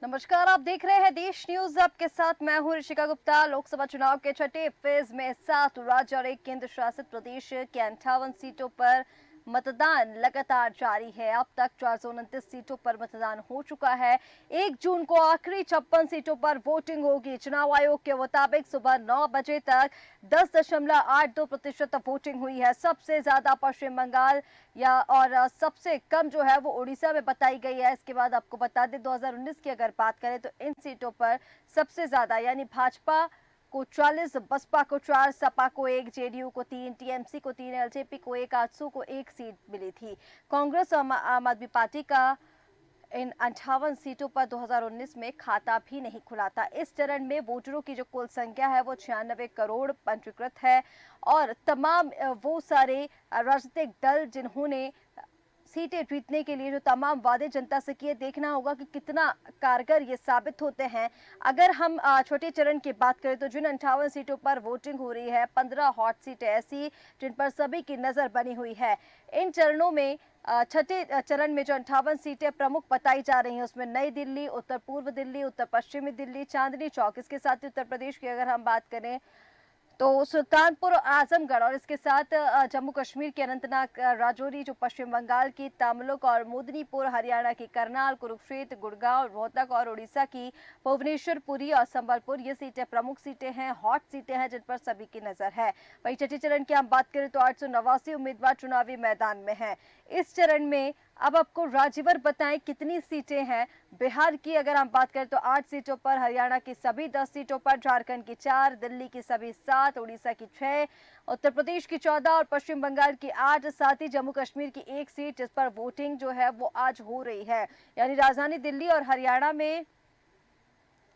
नमस्कार, आप देख रहे हैं देश न्यूज। आपके साथ मैं हूं ऋषिका गुप्ता। लोकसभा चुनाव के छठे फेज में 7 राज्य और एक केंद्र शासित प्रदेश के 58 सीटों पर मतदान लगातार जारी है। अब तक 429 सीटों पर मतदान हो चुका है। 1 जून को आखिरी 56 सीटों पर वोटिंग होगी। चुनाव आयोग के मुताबिक सुबह 9 बजे तक 10.82% वोटिंग हुई है। सबसे ज्यादा पश्चिम बंगाल सबसे कम जो है वो उड़ीसा में बताई गई है। इसके बाद आपको बता दें 2019 की अगर बात करें तो इन सीटों पर सबसे ज्यादा यानी भाजपा को 40, बसपा को 4, सपा को 1, जेडीयू को 3, टीएमसी को 3, एलजेपी को 1, आजसू को 1 सीट मिली थी। कांग्रेस और आम आदमी पार्टी का इन 58 सीटों पर 2019 में खाता भी नहीं खुला था। इस चरण में वोटरों की जो कुल संख्या है वो 96 करोड़ पंजीकृत है और तमाम वो सारे राजनीतिक दल जिन्होंने सीटें जीतने के लिए जो तमाम वादे जनता से किए, देखना होगा कि कितना कारगर ये साबित होते हैं। अगर हम छोटे चरण की बात करें तो जिन 58 सीटों पर वोटिंग हो रही है, 15 हॉट सीटें ऐसी जिन पर सभी की नजर बनी हुई है। इन चरणों में छठे चरण में जो 58 सीटें प्रमुख बताई जा रही हैं उसमें नई दिल्ली, उत्तर पूर्व दिल्ली, उत्तर पश्चिमी दिल्ली, चांदनी चौक, इसके साथ ही उत्तर प्रदेश की अगर हम बात करें तो सुल्तानपुर, आजमगढ़ और इसके साथ जम्मू कश्मीर के अनंतनाग, राजौरी जो पश्चिम बंगाल की तमलुक और मोदनीपुर, हरियाणा की करनाल, कुरुक्षेत्र, गुड़गांव, रोहतक और उड़ीसा की भुवनेश्वर, पुरी और संबलपुर, ये सीटें प्रमुख सीटें हैं, हॉट सीटें हैं जिन पर सभी की नजर है। वहीं छठे चरण की हम बात करें तो 889 उम्मीदवार चुनावी मैदान में हैं। इस चरण में अब आपको राज्यवार बताएं कितनी सीटें हैं। बिहार की अगर हम बात करें तो 8 सीटों पर, हरियाणा की सभी 10 सीटों पर, झारखंड की 4, दिल्ली की सभी 7, उड़ीसा की 6, उत्तर प्रदेश की 14 और पश्चिम बंगाल की 8, साथ ही जम्मू कश्मीर की 1 सीट जिस पर वोटिंग जो है वो आज हो रही है। यानी राजधानी दिल्ली और हरियाणा में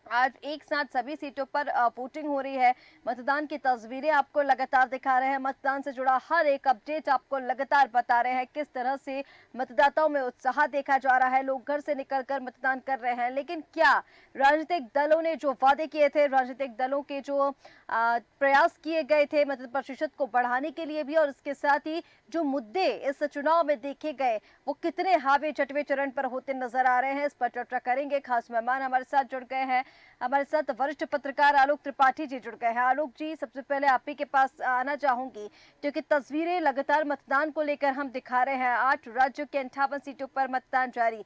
आज एक साथ सभी सीटों पर वोटिंग हो रही है। मतदान की तस्वीरें आपको लगातार दिखा रहे हैं। मतदान से जुड़ा हर एक अपडेट आपको लगातार बता रहे हैं। किस तरह से मतदाताओं में उत्साह देखा जा रहा है, लोग घर से निकलकर मतदान कर रहे हैं। लेकिन क्या राजनीतिक दलों ने जो वादे किए थे, राजनीतिक दलों के जो प्रयास किए गए थे मतदान प्रतिशत को बढ़ाने के लिए भी, और इसके साथ ही जो मुद्दे इस चुनाव में देखे गए वो कितने हावी छठवें चरण पर होते नजर आ रहे हैं, इस पर चर्चा करेंगे। खास मेहमान हमारे साथ जुड़ गए हैं। हमारे साथ वरिष्ठ पत्रकार आलोक त्रिपाठी जी जुड़ गए हैं। आलोक जी, सबसे पहले आप ही के पास आना चाहूंगी क्योंकि तस्वीरें लगातार मतदान को लेकर हम दिखा रहे हैं। 8 राज्यों के 58 सीटों पर मतदान जारी,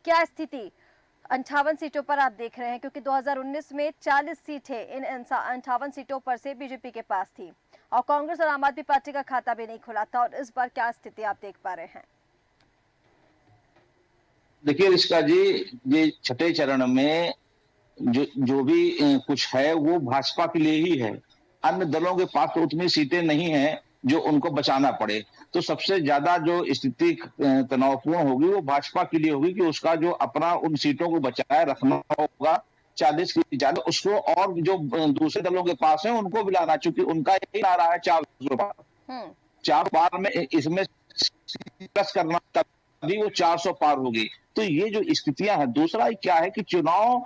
क्या स्थिति 58 सीटों पर आप देख रहे हैं? क्योंकि 2019 में 40 सीटें इन 58 सीटों पर से बीजेपी के पास थी और कांग्रेस और आम आदमी पार्टी का खाता भी नहीं खुला था, और इस बार क्या स्थिति आप देख पा रहे हैं? देखिए रिश्का जी, ये छठे चरण में जो जो भी कुछ है वो भाजपा के लिए ही है। अन्य दलों के पास तो उतनी सीटें नहीं है जो उनको बचाना पड़े। तो सबसे ज्यादा जो स्थिति तनावपूर्ण होगी वो भाजपा के लिए होगी कि उसका जो अपना उन सीटों को बचाए रखना होगा। 40 की ज्यादा उसको, और जो दूसरे दलों के पास है उनको भी लाना, चूंकि उनका यही नारा है 400 पार। 4 पार में इसमें प्लस करना तभी वो 400 पार होगी। तो ये जो स्थितियां हैं, दूसरा क्या है कि चुनाव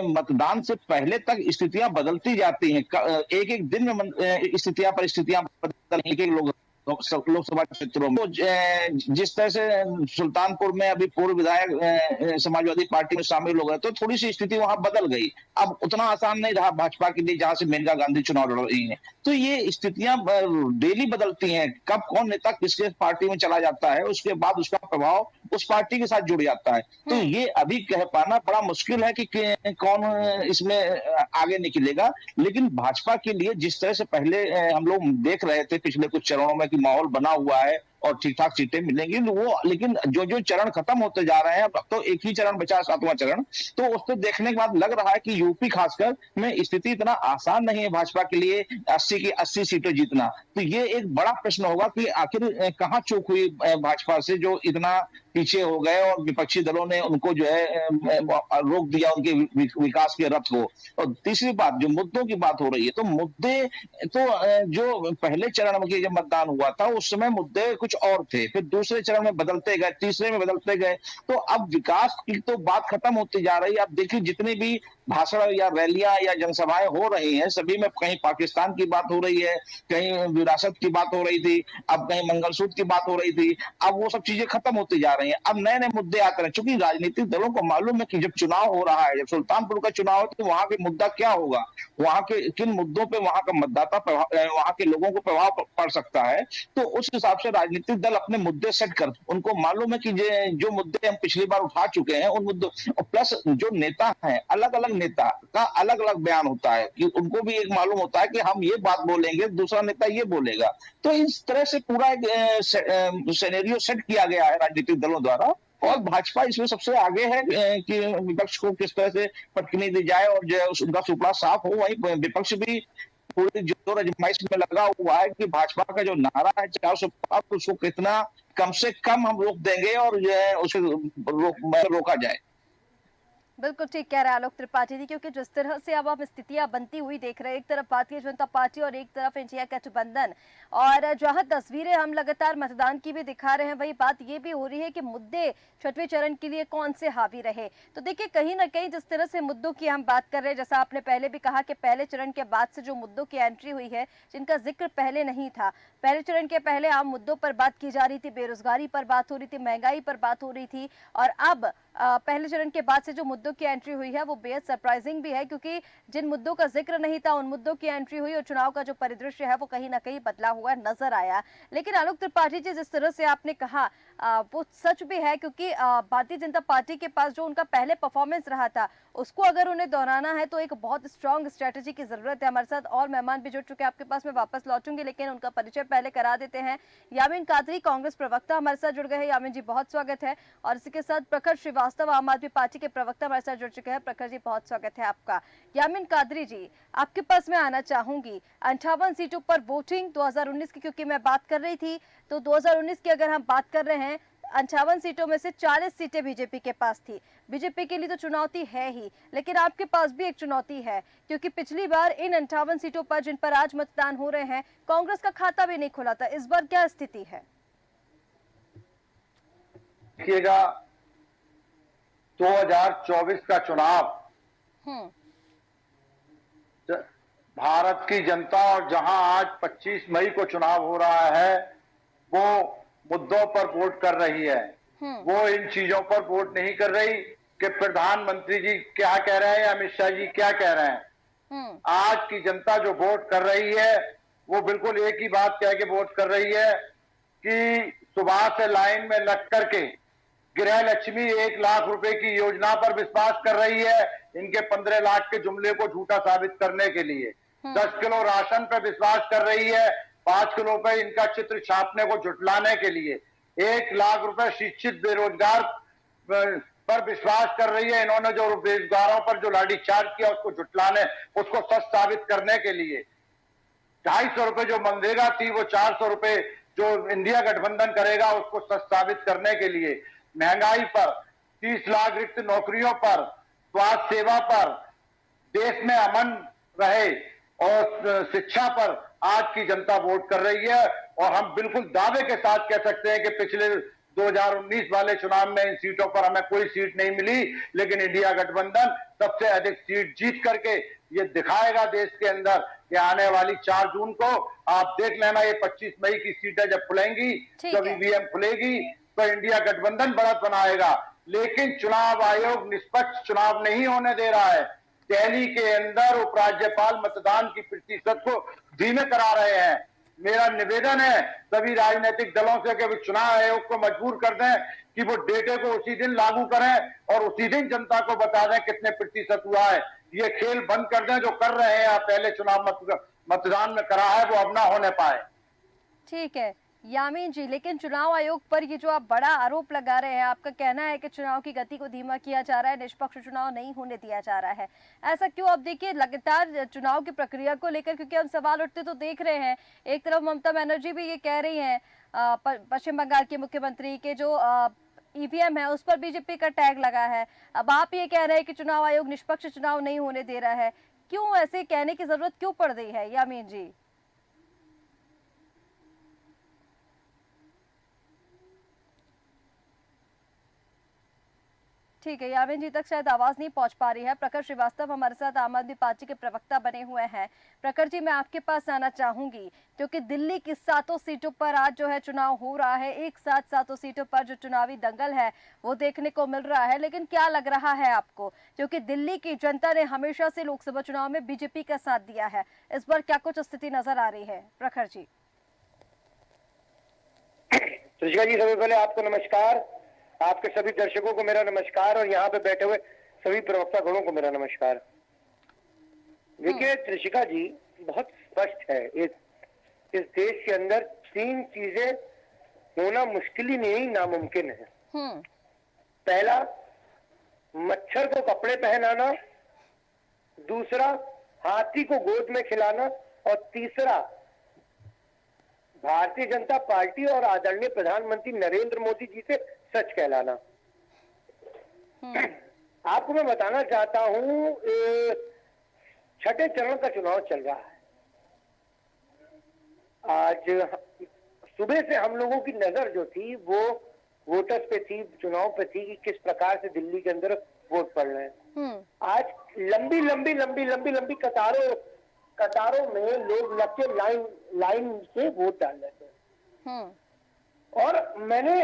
मतदान से पहले तक स्थितियां बदलती जाती हैं। एक एक दिन में स्थितियां परिस्थितियां बदल, एक एक लोकसभा क्षेत्रों में। तो जिस तरह से सुल्तानपुर में अभी पूर्व विधायक समाजवादी पार्टी में शामिल हो गए तो थोड़ी सी स्थिति वहां बदल गई। अब उतना आसान नहीं रहा भाजपा के लिए जहां से मेनका गांधी चुनाव लड़ रही है। तो ये स्थितियां डेली बदलती हैं। कब कौन नेता किसके पार्टी में चला जाता है, उसके बाद उसका प्रभाव उस पार्टी के साथ जुड़ जाता है। तो ये अभी कह पाना बड़ा मुश्किल है कि कौन इसमें आगे निकलेगा। लेकिन भाजपा के लिए जिस तरह से पहले हम लोग देख रहे थे पिछले कुछ चरणों में कि माहौल बना हुआ है और ठीक ठाक सीटें मिलेंगी, वो लेकिन जो जो चरण खत्म होते जा रहे हैं, अब तो एक ही चरण बचा, 7वां चरण, तो उसको देखने के बाद लग रहा है कि यूपी खासकर में स्थिति इतना आसान नहीं है भाजपा के लिए 80 की 80 सीटें जीतना। तो ये एक बड़ा प्रश्न होगा कि आखिर कहां चूक हुई भाजपा से जो इतना पीछे हो गए और विपक्षी दलों ने उनको जो है रोक दिया उनके विकास के रथ को। और तीसरी बात, जो मुद्दों की बात हो रही है, तो मुद्दे तो जो पहले चरण में जब मतदान हुआ था उस समय मुद्दे कुछ कुछ और थे, फिर दूसरे चरण में बदलते गए, तीसरे में बदलते गए। तो अब विकास की तो बात खत्म होती जा रही है। अब देखिए जितने भी भाषण या रैलियां या जनसभाएं हो रही हैं, सभी में कहीं पाकिस्तान की बात हो रही है, कहीं विरासत की बात हो रही थी, अब कहीं मंगलसूत्र की बात हो रही थी। अब वो सब चीजें खत्म होती जा रही हैं। अब नए नए मुद्दे आते हैं, चूंकि राजनीतिक दलों को मालूम है कि जब चुनाव हो रहा है, जब सुल्तानपुर का चुनाव है, तो वहां के मुद्दा क्या होगा, वहां के किन मुद्दों पे वहां का मतदाता वहां के लोगों को प्रभाव पड़ सकता है। तो उस हिसाब से राजनीतिक दल अपने मुद्दे सेट कर, उनको मालूम है कि जो मुद्दे हम पिछली बार उठा चुके हैं उन मुद्दों, और प्लस जो नेता हैं, अलग अलग नेता का अलग अलग बयान होता है कि उनको भी एक मालूम होता है कि हम ये बात बोलेंगे, दूसरा नेता ये बोलेगा। तो इस तरह से पूरा एक सिनेरियो सेट किया गया है राजनीतिक दलों द्वारा। और भाजपा इसमें सबसे आगे है कि विपक्ष को किस तरह से पटकनी दी जाए और जो है उनका सुपड़ा साफ हो। वहीं विपक्ष भी पूरी जोर आजमाइश में लगा हुआ है कि भाजपा का जो नारा है 400 पार, उसको कितना कम से कम हम रोक देंगे और जो है उसे रोका जाए। बिल्कुल ठीक कह रहे हैं आलोक त्रिपाठी जी, क्योंकि जिस तरह से अब स्थितियां बनती हुई देख रहे हैं, एक तरफ भारतीय जनता पार्टी और एक तरफ इंडिया गठबंधन, और जहां तस्वीरें हम लगातार मतदान की भी दिखा रहे हैं, वही बात ये भी हो रही है कि मुद्दे छठवें चरण के लिए कौन से हावी रहे। तो देखिए कहीं ना कहीं जिस तरह से मुद्दों की हम बात कर रहे हैं, जैसा आपने पहले भी कहा कि पहले चरण के बाद से जो मुद्दों की एंट्री हुई है, जिनका जिक्र पहले नहीं था, पहले चरण के पहले आम मुद्दों पर बात की जा रही थी, बेरोजगारी पर बात हो रही थी, महंगाई पर बात हो रही थी, और अब पहले चरण के बाद से जो मुद्दों की एंट्री हुई है वो बेहद सरप्राइजिंग भी है, क्योंकि जिन मुद्दों का जिक्र नहीं था उन मुद्दों की एंट्री हुई और चुनाव का जो परिदृश्य है वो कहीं ना कहीं बदला हुआ नजर आया। लेकिन आलोक त्रिपाठी जी, जिस तरह से आपने कहा वो सच भी है, क्योंकि भारतीय जनता पार्टी के पास जो उनका पहले परफॉर्मेंस रहा था उसको अगर उन्हें दोहराना है तो एक बहुत स्ट्रांग स्ट्रेटेजी की जरूरत है। हमारे साथ और मेहमान भी जुड़ चुके हैं, आपके पास में वापस लौटूंगी, लेकिन उनका परिचय पहले करा देते हैं। यामीन कादरी, कांग्रेस प्रवक्ता, हमारे साथ जुड़ गए हैं। यामीन जी, बहुत स्वागत है। और इसी के साथ प्रखर श्रीवास्तव, आम आदमी पार्टी के प्रवक्ता, हमारे साथ जुड़ चुके हैं। प्रखर जी, बहुत स्वागत है आपका। यामीन कादरी जी, आपके पास मैं आना चाहूंगी। 58 सीटों पर वोटिंग 2019 की क्योंकि मैं बात कर रही थी, तो 2019 की अगर हम बात कर रहे हैं, 58 सीटों में से 40 सीटें बीजेपी के पास थी। बीजेपी के लिए तो चुनौती है ही, लेकिन आपके पास भी एक चुनौती है, क्योंकि पिछली बार इन 58 सीटों पर जिन पर आज मतदान हो रहे हैं, कांग्रेस का खाता भी नहीं खुला था। इस बार क्या स्थिति है? देखिएगा, 2024 का चुनाव भारत की जनता, और जहां आज 25 मई को चुनाव हो रहा है, वो मुद्दों पर वोट कर रही है। वो इन चीजों पर वोट नहीं कर रही कि प्रधानमंत्री जी क्या कह रहे हैं या अमित शाह जी क्या कह रहे हैं। आज की जनता जो वोट कर रही है वो बिल्कुल एक ही बात कह के वोट कर रही है कि सुबह से लाइन में लग करके गृह लक्ष्मी 1 लाख रुपए की योजना पर विश्वास कर रही है, इनके 15 लाख के जुमले को झूठा साबित करने के लिए। 10 किलो राशन पर विश्वास कर रही है, 5 किलो पे इनका चित्र छापने को झुटलाने के लिए। 1 लाख रुपए शिक्षित बेरोजगार पर विश्वास कर रही है, इन्होंने जो बेरोजगारों पर जो लाठीचार्ज किया उसको झुटलाने, उसको सच साबित करने के लिए। 250 रुपए जो मनरेगा थी वो 400 रुपए जो इंडिया गठबंधन करेगा उसको सच साबित करने के लिए। महंगाई पर, 30 लाख रिक्त नौकरियों पर, स्वास्थ्य सेवा पर, देश में अमन रहे और शिक्षा पर आज की जनता वोट कर रही है। और हम बिल्कुल दावे के साथ कह सकते हैं कि पिछले 2019 वाले चुनाव में इन सीटों पर हमें कोई सीट नहीं मिली, लेकिन इंडिया गठबंधन सबसे अधिक सीट जीत करके ये दिखाएगा देश के अंदर कि आने वाली 4 जून को आप देख लेना, ये 25 मई की सीटें जब खुलेंगी, जब ईवीएम खुलेगी, तो इंडिया गठबंधन बढ़त बनाएगा। लेकिन चुनाव आयोग निष्पक्ष चुनाव नहीं होने दे रहा है। दिल्ली के अंदर उपराज्यपाल मतदान की प्रतिशत को धीमे करा रहे हैं। मेरा निवेदन है सभी राजनीतिक दलों से कि चुनाव आयोग को मजबूर कर दें कि वो डेटे को उसी दिन लागू करें और उसी दिन जनता को बता दें कितने प्रतिशत हुआ है। ये खेल बंद कर दें जो कर रहे हैं, पहले चुनाव मतदान में करा है वो अब ना होने पाए। ठीक है यामीन जी, लेकिन चुनाव आयोग पर ये जो आप बड़ा आरोप लगा रहे हैं, आपका कहना है कि चुनाव की गति को धीमा किया जा रहा है, निष्पक्ष चुनाव नहीं होने दिया जा रहा है। ऐसा क्यों? अब देखिए लगातार चुनाव की प्रक्रिया को लेकर क्योंकि हम सवाल उठते तो देख रहे हैं। एक तरफ ममता बनर्जी भी ये कह रही हैं, पश्चिम बंगाल के मुख्यमंत्री के जो ईवीएम है उस पर बीजेपी का टैग लगा है। अब आप ये कह रहे हैं कि चुनाव आयोग निष्पक्ष चुनाव नहीं होने दे रहा है। क्यों ऐसे कहने की जरूरत क्यों पड़ रही है यामीन जी? ठीक है, यामिन जी तक शायद आवाज नहीं पहुंच पा रही है। प्रखर श्रीवास्तव हमारे साथ आम आदमी पार्टी के प्रवक्ता बने हुए हैं। प्रखर जी, मैं आपके पास आना चाहूंगी क्योंकि दिल्ली की 7 सीटों पर आज जो है चुनाव हो रहा है। एक साथ 7 सीटों पर जो चुनावी दंगल है वो देखने को मिल रहा है, लेकिन क्या लग रहा है आपको, क्योंकि दिल्ली की जनता ने हमेशा से लोकसभा चुनाव में बीजेपी का साथ दिया है, इस बार क्या कुछ स्थिति नजर आ रही है? प्रखर जी। त्रिशिका जी, सबसे पहले आपको नमस्कार, आपके सभी दर्शकों को मेरा नमस्कार और यहाँ पे बैठे हुए सभी प्रवक्ता गणों को मेरा नमस्कार। देखिए त्रिशिका जी, बहुत स्पष्ट है इस देश के अंदर 3 चीजें होना मुश्किल ही नहीं, नामुमकिन है। पहला, मच्छर को कपड़े पहनाना, दूसरा हाथी को गोद में खिलाना, और तीसरा भारतीय जनता पार्टी और आदरणीय प्रधानमंत्री नरेंद्र मोदी जी से सच कहलाना। आपको मैं बताना चाहता हूं, 6ठे चरण का चुनाव चल रहा है। आज सुबह से हम लोगों की नजर जो थी वो वोटर्स पे थी, चुनाव पे थी कि किस प्रकार से दिल्ली के अंदर वोट पड़ रहे हैं। आज लंबी लंबी लंबी लंबी लंबी कतारों में लोग लग के लाइन से वोट डाल रहे थे। और मैंने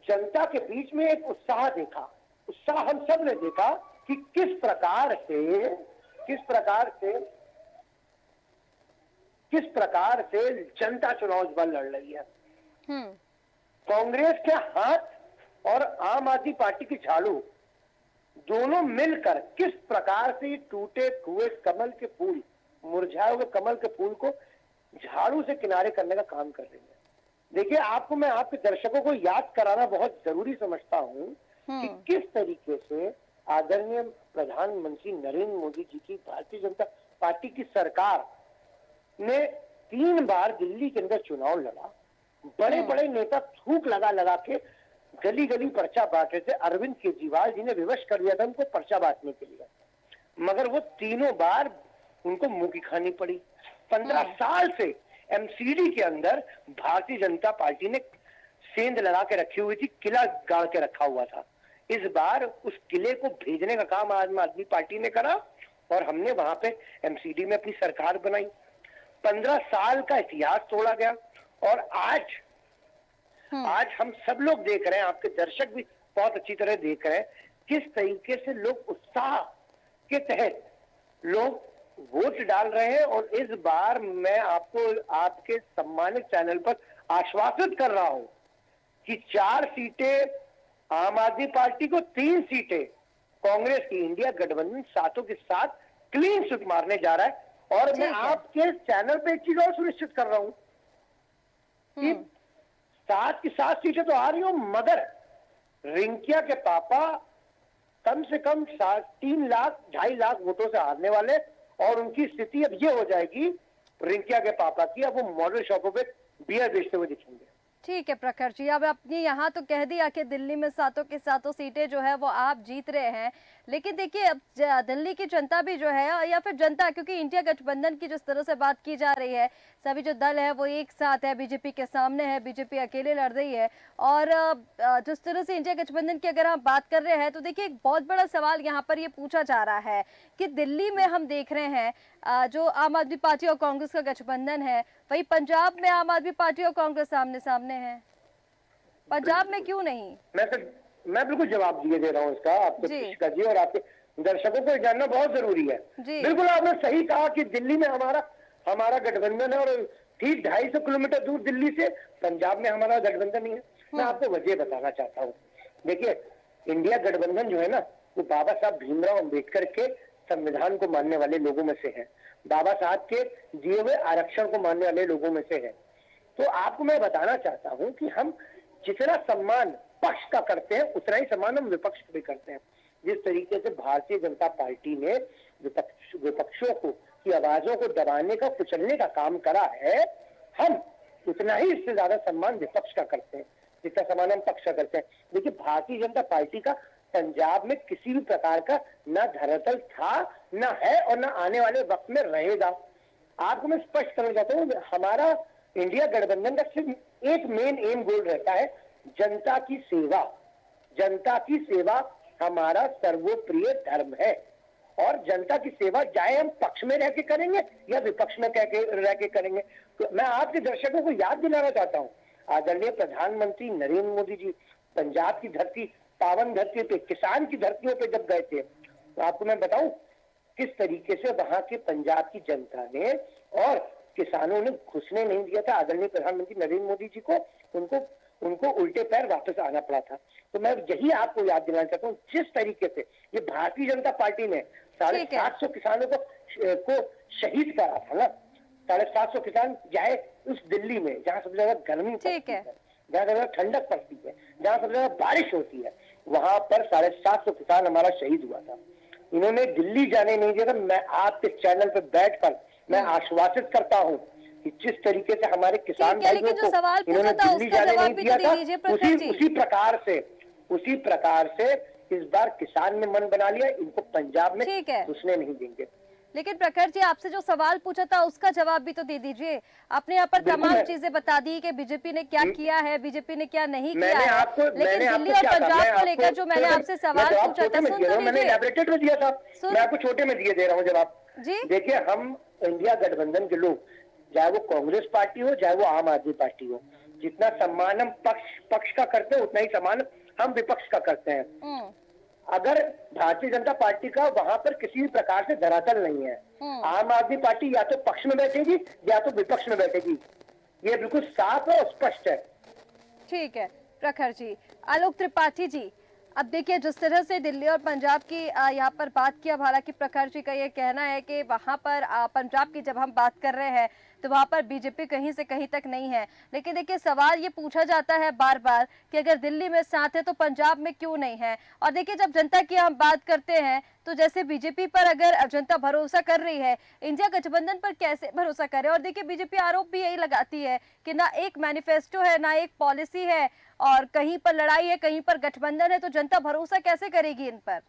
जनता के बीच में एक उत्साह देखा, उत्साह हम सब ने देखा कि किस प्रकार से जनता चुनाव इस बार लड़ रही है। कांग्रेस के हाथ और आम आदमी पार्टी की झाड़ू दोनों मिलकर किस प्रकार से टूटे हुए कमल के फूल, मुरझाए हुए कमल के फूल को झाड़ू से किनारे करने का काम कर रही है। देखिए, आपको मैं आपके दर्शकों को याद कराना बहुत जरूरी समझता हूं कि किस तरीके से आदरणीय प्रधानमंत्री नरेंद्र मोदी जी की भारतीय जनता पार्टी की सरकार ने 3 बार दिल्ली के अंदर चुनाव लड़ा। बड़े बड़े नेता थूक लगा के गली गली पर्चा बांटे थे। अरविंद केजरीवाल जी ने विवश कर दिया था उनको पर्चा बांटने के लिए, मगर वो तीनों बार उनको मुंह की खानी पड़ी। 15 साल से एमसीडी के अंदर भारतीय जनता पार्टी ने सेंध लगा के रखी हुई थी, किला गाड़ के रखा हुआ था। इस बार उस किले को भेजने का काम आम आदमी पार्टी ने करा और हमने वहां पे एमसीडी में अपनी सरकार बनाई। 15 साल का इतिहास तोड़ा गया और आज हम सब लोग देख रहे हैं, आपके दर्शक भी बहुत अच्छी तरह देख रहे हैं किस तरीके से लोग उत्साह के तहत लोग वोट डाल रहे हैं। और इस बार मैं आपको आपके सम्मानित चैनल पर आश्वासित कर रहा हूं कि 4 सीटें आम आदमी पार्टी को, 3 सीटें कांग्रेस की। इंडिया गठबंधन 7 के 7 क्लीन स्वीप मारने जा रहा है। और मैं आपके चैनल पे एक चीज और सुनिश्चित कर रहा हूं कि 7 की 7 सीटें तो आ रही हो, मगर रिंकिया के पापा कम से कम 3 लाख 2.5 लाख वोटों से हारने वाले। और उनकी स्थिति अब ये हो जाएगी रिंकिया के पापा की, अब वो मॉडल शॉपों पे बियर बेचते हुए दिखेंगे। ठीक है प्रखर जी, अब आपने यहाँ तो कह दिया कि दिल्ली में 7 की 7 सीटें जो है वो आप जीत रहे हैं, लेकिन देखिए अब दिल्ली की जनता भी जो है, या फिर जनता, क्योंकि इंडिया गठबंधन की जिस तरह से बात की जा रही है, सभी जो दल है वो एक साथ है, बीजेपी के सामने है, बीजेपी अकेले लड़ रही है। और जिस तरह से इंडिया गठबंधन की अगर हम बात कर रहे हैं तो देखिए एक बहुत बड़ा सवाल यहाँ पर ये पूछा जा रहा है कि दिल्ली में हम देख रहे हैं जो आम आदमी पार्टी और कांग्रेस का गठबंधन है, वही पंजाब में आम आदमी पार्टी और कांग्रेस सामने सामने है, पंजाब में क्यों नहीं? मैं बिल्कुल जवाब दे रहा हूँ इसका आपको त्रिशिका जी, और आपके दर्शकों को जानना बहुत जरूरी है। बिल्कुल आपने सही कहा कि दिल्ली में हमारा गठबंधन है और ठीक 250 किलोमीटर दूर दिल्ली से पंजाब में हमारा गठबंधन नहीं है। मैं आपको वजह बताना चाहता हूँ। देखिए, इंडिया गठबंधन जो है ना, वो बाबा साहब भीमराव अम्बेडकर के संविधान को मानने वाले लोगों में से है, बाबा साहब के दिए हुए आरक्षण को मानने वाले लोगों में से है। तो आपको मैं बताना चाहता हूं कि हम जितना सम्मान पक्ष का करते हैं उतना ही सम्मान हम विपक्ष का भी करते हैं। जिस तरीके से भारतीय जनता पार्टी ने विपक्षों को की आवाजों को दबाने का, कुचलने का काम करा है, हम उतना ही इससे ज्यादा सम्मान विपक्ष का करते हैं जितना सम्मान हम पक्ष का करते हैं। देखिए, भारतीय जनता पार्टी का पंजाब में किसी भी प्रकार का ना धरातल था, ना है और ना आने वाले वक्त में रहेगा। आपको मैं स्पष्ट करना चाहता हूँ, हमारा इंडिया गठबंधन का सिर्फ एक मेन एम गोल रहता है, जनता की सेवा। जनता की सेवा हमारा सर्वोप्रिय धर्म है और जनता की सेवा चाहे हम पक्ष में रह के करेंगे या विपक्ष में रह के करेंगे। तो मैं आपके दर्शकों को याद दिलाना चाहता हूँ, आदरणीय प्रधानमंत्री नरेंद्र मोदी जी पंजाब की धरती, पावन धरती पे, किसान की धरतियों पे जब गए थे, तो आपको मैं बताऊं किस तरीके से वहां के पंजाब की जनता ने और किसानों ने घुसने नहीं दिया था आदरणीय प्रधानमंत्री नरेंद्र मोदी जी को। उनको उल्टे पैर वापस आना पड़ा था। तो मैं यही आपको याद दिलाना चाहता हूँ, जिस तरीके से ये भारतीय जनता पार्टी ने 750 किसानों को शहीद करा था ना, 750 किसान जाए उस दिल्ली में जहाँ सबसे ज्यादा गर्मी पड़ती है, जहाँ सबसे ज्यादा ठंडक पड़ती है, जहाँ सबसे ज्यादा बारिश होती है, वहां पर 750 किसान हमारा शहीद हुआ था। इन्होंने दिल्ली जाने नहीं दिया था। मैं आपके चैनल पर बैठकर मैं आश्वासित करता हूँ कि जिस तरीके से हमारे किसान भाइयों को इन्होंने दिल्ली जाने नहीं दिया था, उसी प्रकार से इस बार किसान ने मन बना लिया, इनको पंजाब में घुसने नहीं देंगे। लेकिन प्रखर जी, आपसे जो सवाल पूछा था उसका जवाब भी तो दे दीजिए। आपने यहाँ पर तमाम चीजें बता दी कि बीजेपी ने क्या किया है, बीजेपी ने क्या नहीं किया है, लेकिन दिल्ली और पंजाब को लेकर जो मैंने आपसे सवाल पूछा था, सुन तो मैंने इलैबोरेटेड में दिया था, मैं आपको छोटे में दे रहा हूँ जवाब जी। देखिए, हम इंडिया गठबंधन के लोग, चाहे वो कांग्रेस पार्टी हो चाहे वो आम आदमी पार्टी हो, जितना सम्मान हम पक्ष का करते हैं उतना ही सम्मान हम विपक्ष का करते हैं। अगर भारतीय जनता पार्टी का वहां पर किसी भी प्रकार से धरातल नहीं है, आम आदमी पार्टी या तो पक्ष में बैठेगी या तो विपक्ष में बैठेगी, ये बिल्कुल साफ और स्पष्ट है। ठीक है प्रखर जी। आलोक त्रिपाठी जी, अब देखिए जिस तरह से दिल्ली और पंजाब की यहाँ पर बात किया, हालांकि प्रखर जी का ये कहना है कि वहाँ पर पंजाब की जब हम बात कर रहे हैं तो वहाँ पर बीजेपी कहीं से कहीं तक नहीं है, लेकिन देखिए सवाल ये पूछा जाता है बार बार कि अगर दिल्ली में साथ है तो पंजाब में क्यों नहीं है। और देखिए जब जनता की हम बात करते हैं तो जैसे बीजेपी पर अगर जनता भरोसा कर रही है, इंडिया गठबंधन पर कैसे भरोसा करे। और देखिए बीजेपी आरोप भी यही लगाती है कि ना एक मैनिफेस्टो है ना एक पॉलिसी है, और कहीं पर लड़ाई है कहीं पर गठबंधन है, तो जनता भरोसा कैसे करेगी इन पर।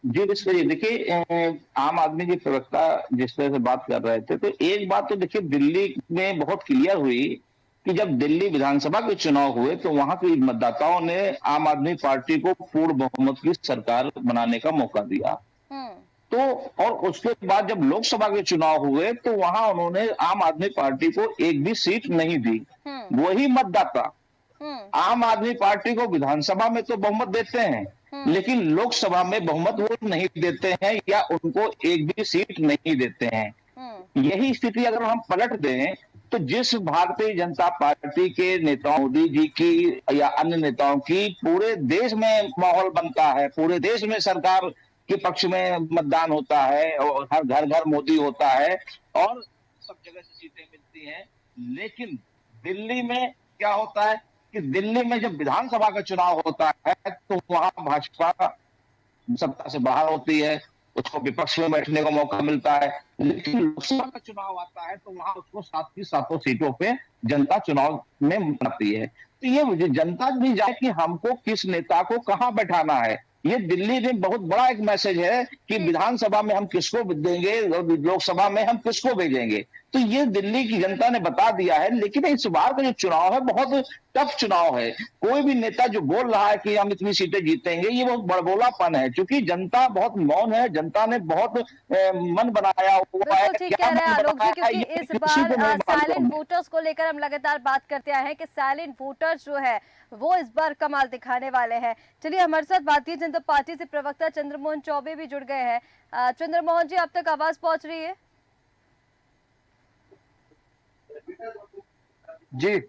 जी देखिए, आम आदमी के प्रवक्ता जिस तरह से बात कर रहे थे, तो एक बात तो देखिए दिल्ली में बहुत क्लियर हुई कि जब दिल्ली विधानसभा के चुनाव हुए तो वहां के मतदाताओं ने आम आदमी पार्टी को पूर्ण बहुमत की सरकार बनाने का मौका दिया। तो और उसके बाद जब लोकसभा के चुनाव हुए तो वहां उन्होंने आम आदमी पार्टी को एक भी सीट नहीं दी। वही मतदाता आम आदमी पार्टी को विधानसभा में तो बहुमत देते हैं, लेकिन लोकसभा में बहुमत वो नहीं देते हैं या उनको एक भी सीट नहीं देते हैं। यही स्थिति अगर हम पलट दें तो जिस भारतीय जनता पार्टी के नेताओं, मोदी जी की या अन्य नेताओं की पूरे देश में माहौल बनता है, पूरे देश में सरकार के पक्ष में मतदान होता है और हर घर घर मोदी होता है और सब जगह से सीटें मिलती हैं, लेकिन दिल्ली में क्या होता है कि दिल्ली में जब विधानसभा का चुनाव होता है तो वहां भाजपा सत्ता से बाहर होती है, उसको विपक्ष में बैठने का मौका मिलता है, लेकिन लोकसभा का चुनाव आता है तो वहां उसको 7 की 7 सीटों पे जनता चुनाव में बनाती है। तो ये जनता भी जाए कि हमको किस नेता को कहां बैठाना है। ये दिल्ली में बहुत बड़ा एक मैसेज है कि विधानसभा में हम किसको देंगे और लोकसभा में हम किसको भेजेंगे। तो ये दिल्ली की जनता ने बता दिया है। लेकिन इस बार का जो चुनाव है बहुत टफ चुनाव है। कोई भी नेता जो बोल रहा है कि हम इतनी सीटें जीतेंगे, ये बहुत बड़बोलापन है, क्योंकि जनता बहुत मौन है, जनता ने बहुत मन बनाया हुआ है। ठीक कह रहे हैं आलोक जी, क्योंकि इस बार साइलेंट वोटर्स को लेकर हम लगातार बात करते आए हैं कि साइलेंट वोटर्स जो है वो इस बार कमाल दिखाने वाले हैं। चलिए, हमारे साथ भारतीय जनता पार्टी से प्रवक्ता चंद्रमोहन चौबे भी जुड़ गए हैं। चंद्रमोहन जी, आप तक आवाज पहुंच रही है? जी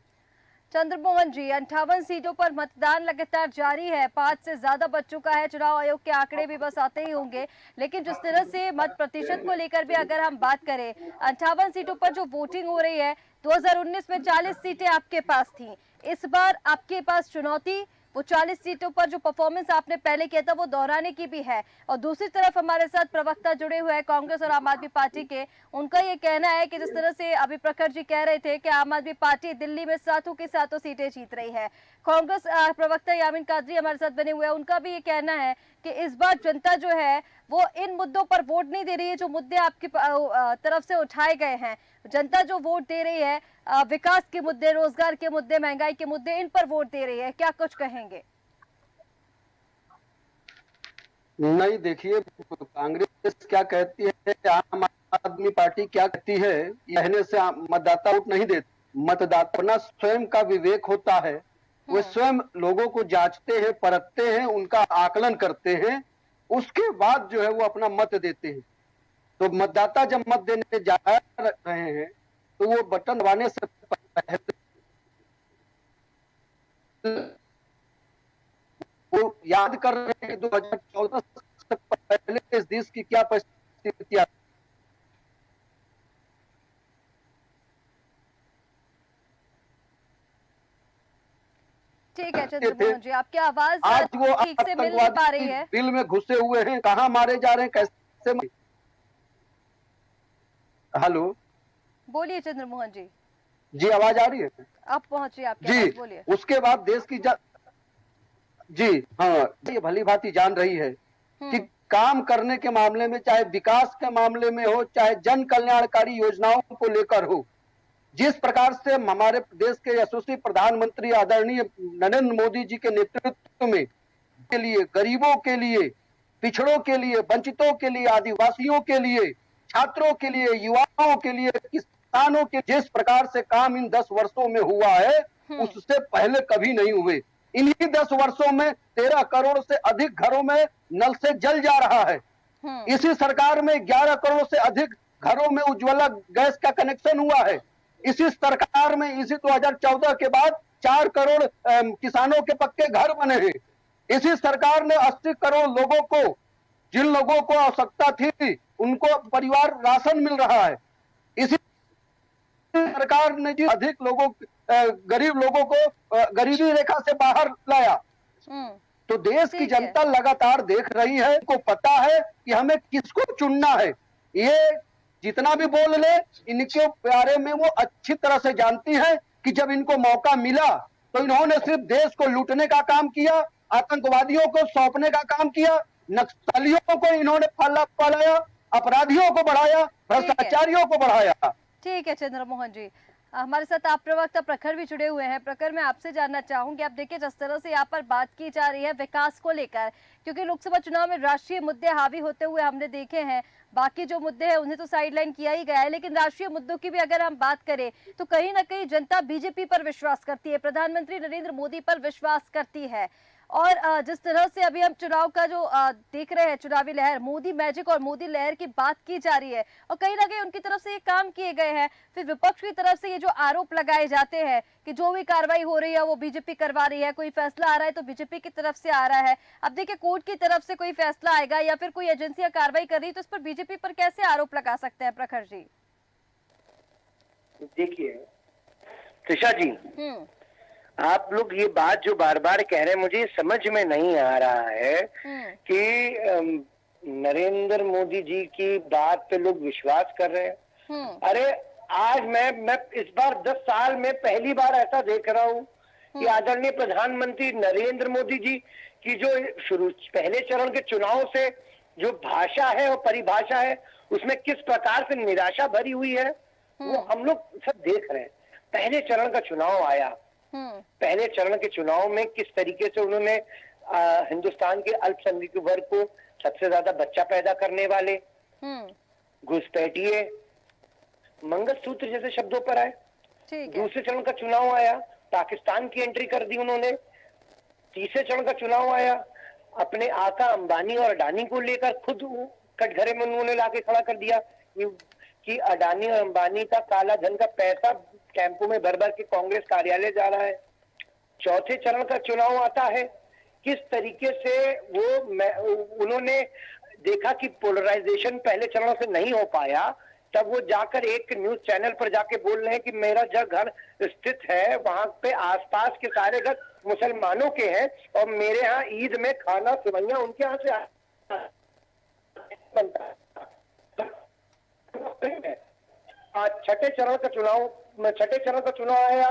चंद्रमोहन जी, 58 सीटों पर मतदान लगातार जारी है, 5 से ज्यादा बच चुका है। चुनाव आयोग के आंकड़े भी बस आते ही होंगे, लेकिन जिस तरह से मत प्रतिशत को लेकर भी अगर हम बात करें, 58 सीटों पर जो वोटिंग हो रही है, 2019 में 40 सीटें आपके पास थी, इस बार आपके पास चुनौती वो 40 सीटों पर जो परफॉर्मेंस आपने पहले किया था वो दोहराने की भी है। और दूसरी तरफ हमारे साथ प्रवक्ता जुड़े हुए हैं कांग्रेस और आम आदमी पार्टी के, उनका ये कहना है कि जिस तरह से अभी प्रखर जी कह रहे थे कि आम आदमी पार्टी दिल्ली में 7 की 7 सीटें जीत रही है। कांग्रेस प्रवक्ता यामीन कादरी हमारे साथ बने हुए हैं, उनका भी ये कहना है कि इस बार जनता जो है वो इन मुद्दों पर वोट नहीं दे रही है जो मुद्दे आपकी तरफ से उठाए गए हैं। जनता जो वोट दे रही है विकास के मुद्दे, रोजगार के मुद्दे, महंगाई के मुद्दे, इन पर वोट दे रही है। क्या कुछ कहेंगे? नहीं, देखिए कांग्रेस क्या कहती है, आम आदमी पार्टी क्या कहती है, कहने से मतदाता वोट नहीं देते। मतदाता अपना स्वयं का विवेक होता है, वे स्वयं लोगों को जांचते हैं, परखते हैं, उनका आकलन करते हैं, उसके बाद जो है वो अपना मत देते हैं। तो मतदाता जब मत देने जा रहे हैं तो वो बटन दबाने से पहले वो याद कर रहे हैं 2014 से पहले इस देश की क्या परिस्थितियां। ठीक है चंद्रमोहन जी, आपकी आवाज आज वो ठीक से मिल नहीं पा रही है। बिल में घुसे हुए हैं, कहां मारे जा रहे हैं, कैसे हेलो, बोलिए चंद्रमोहन जी। जी आवाज आ रही है? आप पहुंचिए, आपकी जी, आवाज बोलिए। उसके बाद देश की जी हाँ, ये भली भांति जान रही है कि काम करने के मामले में, चाहे विकास के मामले में हो, चाहे जन कल्याणकारी योजनाओं को लेकर हो, जिस प्रकार से हमारे देश के यशस्वी प्रधानमंत्री आदरणीय नरेंद्र मोदी जी के नेतृत्व में के लिए, गरीबों के लिए, पिछड़ों के लिए, वंचितों के लिए, आदिवासियों के लिए, छात्रों के लिए, युवाओं के लिए, किसानों के, जिस प्रकार से काम इन 10 वर्षों में हुआ है उससे पहले कभी नहीं हुए। इन्हीं 10 वर्षों में 13 करोड़ से अधिक घरों में नल से जल जा रहा है। इसी सरकार में 11 करोड़ से अधिक घरों में उज्ज्वला गैस का कनेक्शन हुआ है। इसी सरकार में इसी 2014 के बाद 4 करोड़ किसानों के पक्के घर बने हैं। इसी सरकार ने 80 करोड़ लोगों को, जिन लोगों को आवश्यकता थी, उनको परिवार राशन मिल रहा है। इसी सरकार ने जी अधिक लोगों, गरीब लोगों को गरीबी रेखा से बाहर लाया। तो देश की जनता लगातार देख रही है, को पता है कि हमें किसको चुनना है। ये जितना भी बोल ले, इनके बारे में वो अच्छी तरह से जानती है कि जब इनको मौका मिला तो इन्होंने सिर्फ देश को लूटने का काम किया, आतंकवादियों को सौंपने का काम किया, नक्सलियों को इन्होंने फैलाया, अपराधियों को बढ़ाया, भ्रष्टाचारियों को बढ़ाया। ठीक है चंद्रमोहन जी, हमारे साथ आप प्रवक्ता प्रखर भी जुड़े हुए हैं। प्रखर, मैं आपसे जानना चाहूंगी, आप देखिए जिस तरह से यहाँ पर बात की जा रही है विकास को लेकर, क्योंकि लोकसभा चुनाव में राष्ट्रीय मुद्दे हावी होते हुए हमने देखे हैं, बाकी जो मुद्दे हैं उन्हें तो साइडलाइन किया ही गया है, लेकिन राष्ट्रीय मुद्दों की भी अगर हम बात करें तो कहीं ना कहीं जनता बीजेपी पर विश्वास करती है, प्रधानमंत्री नरेंद्र मोदी पर विश्वास करती है। और जिस तरह से अभी हम चुनाव का जो देख रहे हैं, चुनावी लहर, मोदी मैजिक और मोदी लहर की बात की जा रही है, और कहीं ना कहीं उनकी तरफ से ये काम किए गए हैं। फिर विपक्ष की तरफ से ये जो आरोप लगाए जाते हैं कि जो भी कार्रवाई हो रही है वो बीजेपी करवा रही है, कोई फैसला आ रहा है तो बीजेपी की तरफ से आ रहा है। अब देखिए कोर्ट की तरफ से कोई फैसला आएगा या फिर कोई एजेंसियां कार्रवाई कर रही है, तो इस पर बीजेपी पर कैसे आरोप लगा सकते हैं प्रखर जी? देखिए त्रिशा जी, आप लोग ये बात जो बार बार कह रहे हैं, मुझे समझ में नहीं आ रहा है कि नरेंद्र मोदी जी की बात पे लोग विश्वास कर रहे हैं। अरे आज मैं इस बार 10 साल में पहली बार ऐसा देख रहा हूँ कि आदरणीय प्रधानमंत्री नरेंद्र मोदी जी की जो पहले चरण के चुनाव से जो भाषा है और परिभाषा है, उसमें किस प्रकार से निराशा भरी हुई है वो हम लोग सब देख रहे हैं। पहले चरण का चुनाव आया, पहले चरण के चुनाव में किस तरीके से उन्होंने हिंदुस्तान के अल्पसंख्यक वर्ग को, सबसे ज्यादा बच्चा पैदा करने वाले, घुसपैठिए, मंगलसूत्र जैसे शब्दों पर आए। दूसरे चरण का चुनाव आया, पाकिस्तान की एंट्री कर दी उन्होंने। तीसरे चरण का चुनाव आया, अपने आका अंबानी और अडानी को लेकर खुद कटघरे में उन्होंने लाके खड़ा कर दिया कि अडानी और अंबानी का काला धन का पैसा टेम्पो में भर भर के कांग्रेस कार्यालय जा रहा है। चौथे चरण का चुनाव आता है, किस तरीके से उन्होंने देखा कि पोलराइजेशन पहले चरणों से नहीं हो पाया, तब वो जाकर एक न्यूज चैनल पर जाके बोल रहे हैं कि मेरा जो घर स्थित है वहां पे आसपास के सारे घर मुसलमानों के हैं और मेरे यहाँ ईद में खाना सेवैयां उनके यहाँ से बनता है। छठे चरण का चुनाव आया,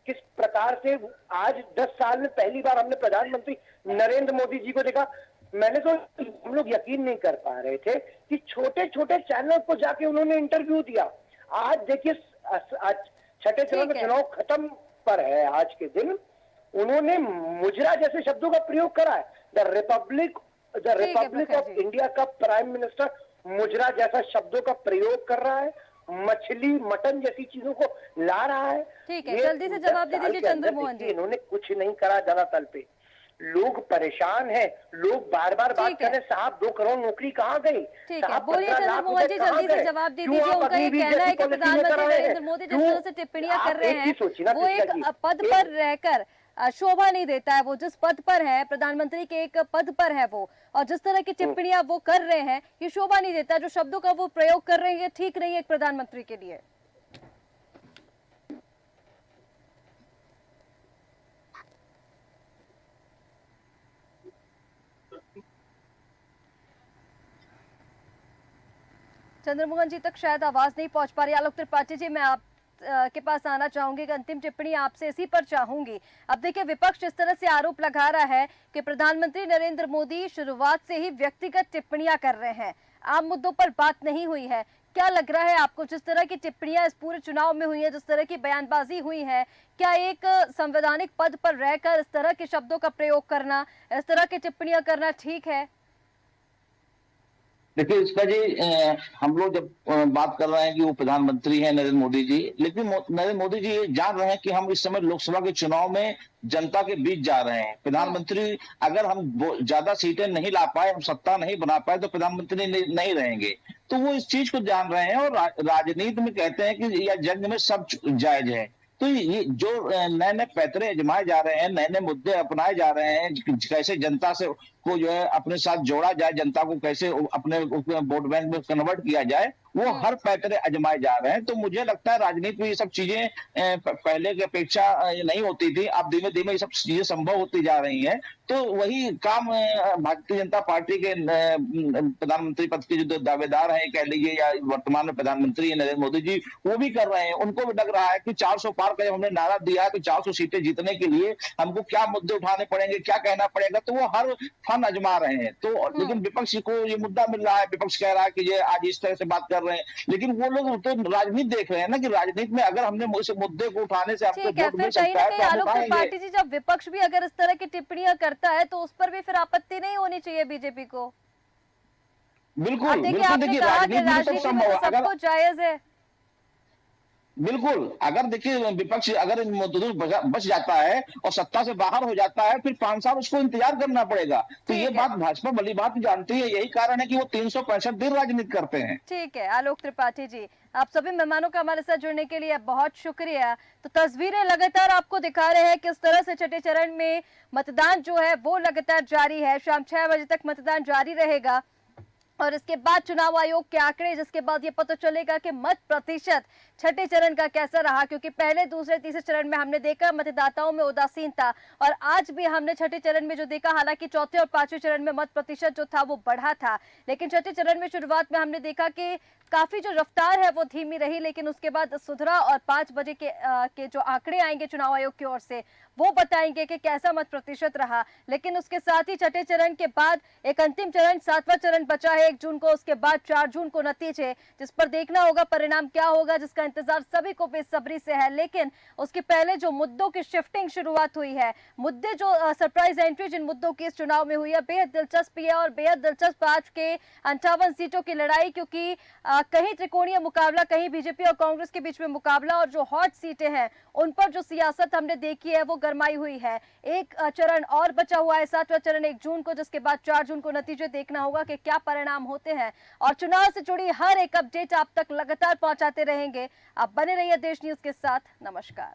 किस प्रकार से आज 10 साल में पहली बार हमने प्रधानमंत्री नरेंद्र मोदी जी को देखा। मैंने तो, हम लोग यकीन नहीं कर पा रहे थे कि छोटे छोटे चैनल को जाके उन्होंने इंटरव्यू दिया। आज देखिए छठे चरण का चुनाव खत्म पर है, आज के दिन उन्होंने मुजरा जैसे शब्दों का प्रयोग करा है। The Republic the Republic of India का प्राइम मिनिस्टर मुजरा जैसा शब्दों का प्रयोग कर रहा है, मछली मटन जैसी चीजों को ला रहा है। ठीक है, जल्दी से जवाब दे दीजिए चंद्रमोहन जी। इन्होंने कुछ नहीं करा धरातल पे, लोग परेशान हैं, लोग बार बार बात कर रहे हैं, साहब 2 करोड़ नौकरी कहाँ गई? ठीक है, बोलिए चंद्रमोहन जी, जल्दी से जवाब दे दीजिए। उनका ये कहना है कि प्रधानमंत्री नरेंद्र मोदी जिस तरह से टिप्पणियां कर रहे हैं वो एक पद पर रहकर शोभा नहीं देता है। वो जिस पद पर है, प्रधानमंत्री के एक पद पर है वो, और जिस तरह की टिप्पणियां वो कर रहे हैं ये शोभा नहीं देता। जो शब्दों का वो प्रयोग कर रहे हैं ये ठीक नहीं है एक प्रधानमंत्री के लिए। चंद्रमोहन जी तक शायद आवाज नहीं पहुंच पा रही। आलोक त्रिपाठी जी, मैं आप के पास आना चाहूंगी, एक अंतिम टिप्पणी आपसे इसी पर चाहूंगी। अब देखिए, विपक्ष इस तरह से आरोप लगा रहा है कि प्रधानमंत्री नरेंद्र मोदी शुरुआत से ही व्यक्तिगत टिप्पणियां कर रहे हैं, आम मुद्दों पर बात नहीं हुई है। क्या लग रहा है आपको, जिस तरह की टिप्पणियां इस पूरे चुनाव में हुई है, जिस तरह की बयानबाजी हुई है, क्या एक संवैधानिक पद पर रहकर इस तरह के शब्दों का प्रयोग करना, इस तरह की टिप्पणियां करना ठीक है? देखिए इसका जी, हम लोग जब बात कर रहे हैं कि वो प्रधानमंत्री हैं नरेंद्र मोदी जी, लेकिन नरेंद्र मोदी जी ये जान रहे हैं कि हम इस समय लोकसभा के चुनाव में जनता के बीच जा रहे हैं। प्रधानमंत्री अगर हम ज्यादा सीटें नहीं ला पाए, हम सत्ता नहीं बना पाए तो प्रधानमंत्री नहीं रहेंगे। तो वो इस चीज को जान रहे हैं, और राजनीति में कहते हैं कि या जंग में सब जायज है। तो ये जो नए नए पैतरे आजमाए जा रहे हैं, नए नए मुद्दे अपनाए जा रहे हैं, कैसे जनता से को जो है अपने साथ जोड़ा जाए, जनता को कैसे अपने वोट बैंक में कन्वर्ट किया जाए, वो हर पैतरे आजमाए जा रहे हैं। तो मुझे लगता है राजनीति में ये सब चीजें पहले की अपेक्षा नहीं होती थी, अब धीमे धीमे ये सब चीजें संभव होती जा रही हैं। तो वही काम भारतीय जनता पार्टी के प्रधानमंत्री पद के जो दावेदार हैं कह लीजिए, या वर्तमान में प्रधानमंत्री है नरेंद्र मोदी जी, वो भी कर रहे हैं। उनको भी लग रहा है कि 400 पार का जब हमने नारा दिया कि 400 सीटें जीतने के लिए हमको क्या मुद्दे उठाने पड़ेंगे, क्या कहना पड़ेगा, तो वो हर फन आजमा रहे हैं। तो लेकिन विपक्ष को ये मुद्दा मिल रहा है, विपक्ष कह रहा है कि ये आज इस तरह से बात कर रहे हैं, लेकिन वो लोग तो राजनीति देख रहे हैं ना, कि राजनीति में अगर हमने इस मुद्दे को उठाने से आपको वोट मिल सकता है तो हम उठाएंगे। पार्टी जी, जब विपक्ष भी अगर इस तरह की टिप्पणियां करता है तो उस पर भी फिर आपत्ति नहीं होनी चाहिए बीजेपी को? बिल्कुल देखिए, आपने कहा कि राजनीति में सब कुछ जायज है। बिल्कुल, अगर देखिए विपक्ष अगर इन मुद्दों से बच जाता है और सत्ता से बाहर हो जाता है, फिर 5 साल उसको इंतजार करना पड़ेगा। तो ये बात भाजपा भली बात जानती है, यही कारण है कि वो 365 दिन राजनीति करते हैं। ठीक है, आलोक त्रिपाठी जी, आप सभी मेहमानों का हमारे साथ जुड़ने के लिए बहुत शुक्रिया। तो तस्वीरें लगातार आपको दिखा रहे हैं किस तरह से छठे चरण में मतदान जो है वो लगातार जारी है। शाम 6 बजे तक मतदान जारी रहेगा और इसके बाद चुनाव आयोग के आंकड़े, जिसके बाद ये पता चलेगा कि मत प्रतिशत छठे चरण का कैसा रहा, क्योंकि पहले, दूसरे, तीसरे चरण में हमने देखा मतदाताओं में उदासीनता, और आज भी हमने छठे चरण में जो देखा, हालांकि चौथे और पांचवें चरण में मत प्रतिशत जो था वो बढ़ा था, लेकिन छठे चरण में शुरुआत में हमने देखा कि काफी जो रफ्तार है वो धीमी रही, लेकिन उसके बाद सुधरा। और 5 बजे के जो आंकड़े आएंगे चुनाव आयोग की ओर से वो बताएंगे कि कैसा मत प्रतिशत रहा। लेकिन उसके साथ ही छठे चरण के बाद एक अंतिम चरण, 7वां चरण बचा है 1 जून को, उसके बाद 4 जून को नतीजे, जिस पर देखना होगा परिणाम क्या होगा, जिसका इंतजार सभी को बेसब्री से है। लेकिन उसके पहले जो मुद्दों की शिफ्टिंग शुरुआत हुई है, मुद्दे जो सरप्राइज एंट्री जिन मुद्दों की इस चुनाव में हुई है, बेहद दिलचस्प है। और बेहद दिलचस्प आज के 58 सीटों की लड़ाई, क्योंकि कहीं त्रिकोणीय मुकाबला, कहीं बीजेपी और कांग्रेस के बीच में मुकाबला, और जो हॉट सीटें हैं उन पर जो सियासत हमने देखी है वो गरमाई हुई है। एक चरण और बचा हुआ है, 7वां चरण 1 जून को, जिसके बाद 4 जून को नतीजे देखना होगा कि क्या परिणाम होते हैं। और चुनाव से जुड़ी हर एक अपडेट आप तक लगातार पहुंचाते रहेंगे। आप बने रहिए देश न्यूज के साथ। नमस्कार।